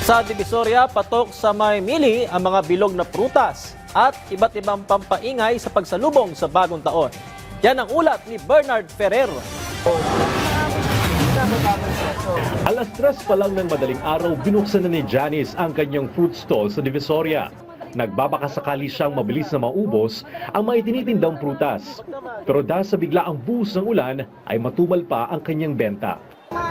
Sa Divisoria, patok sa Maymili ang mga bilog na prutas at iba't ibang pampaingay sa pagsalubong sa bagong taon. Yan ang ulat ni Bernard Ferrer. Alas 3 pa lang ng madaling araw, binuksan na ni Janice ang kanyang fruit stall sa Divisoria. Nagbabakasakali siyang mabilis na maubos ang mga itinitindang prutas. Pero dahil sa biglaang buhos ng ulan, ay matumal pa ang kanyang benta.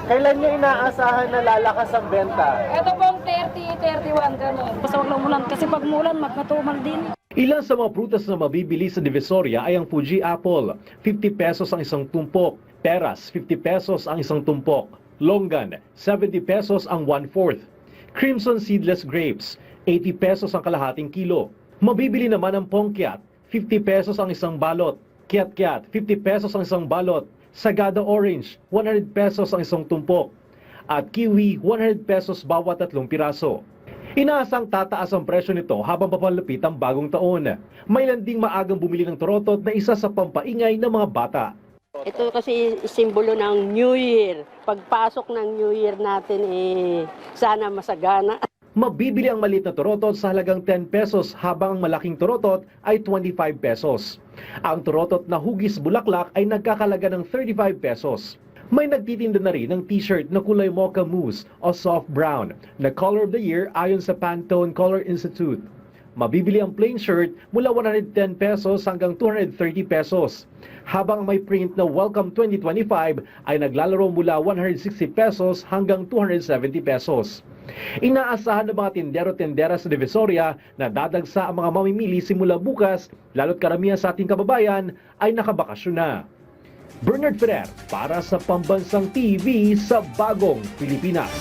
Kailan niyo inaasahan na lalakas ang benta? Ito pong 30, 31, gano'n. Basta wag lang umulan kasi pag umulan, magmatumal din. Ilan sa mga prutas na mabibili sa Divisoria ay ang Fuji apple, 50 pesos ang isang tumpok. Peras, 50 pesos ang isang tumpok. Longgan, 70 pesos ang 1/4. Crimson seedless grapes, 80 pesos ang kalahating kilo. Mabibili naman ang pongkiat, 50 pesos ang isang balot. Kiat-kiat, 50 pesos ang isang balot. Sagada orange, 100 pesos ang isang tumpok. At kiwi, 100 pesos bawat 3 piraso. Inaasang tataas ang presyo nito habang papalapit ang bagong taon. May landing maagang bumili ng torotot na isa sa pampaingay ng mga bata. Ito kasi simbolo ng New Year. Pagpasok ng New Year natin, sana masagana. Mabibili ang maliit na torotot sa halagang 10 pesos habang ang malaking torotot ay 25 pesos. Ang torotot na hugis bulaklak ay nagkakalaga ng 35 pesos. May nagtitinda na rin ng t-shirt na kulay mocha mousse o soft brown na color of the year ayon sa Pantone Color Institute. Mabibili ang plain shirt mula 110 pesos hanggang 230 pesos. Habang may print na Welcome 2025 ay naglalaro mula 160 pesos hanggang 270 pesos. Inaasahan ng mga tindero-tindera sa Divisoria na dadagsa ang mga mamimili simula bukas, lalo't karamihan sa ating kababayan ay nakabakasyon na. Bernard Ferrer para sa Pambansang TV sa Bagong Pilipinas.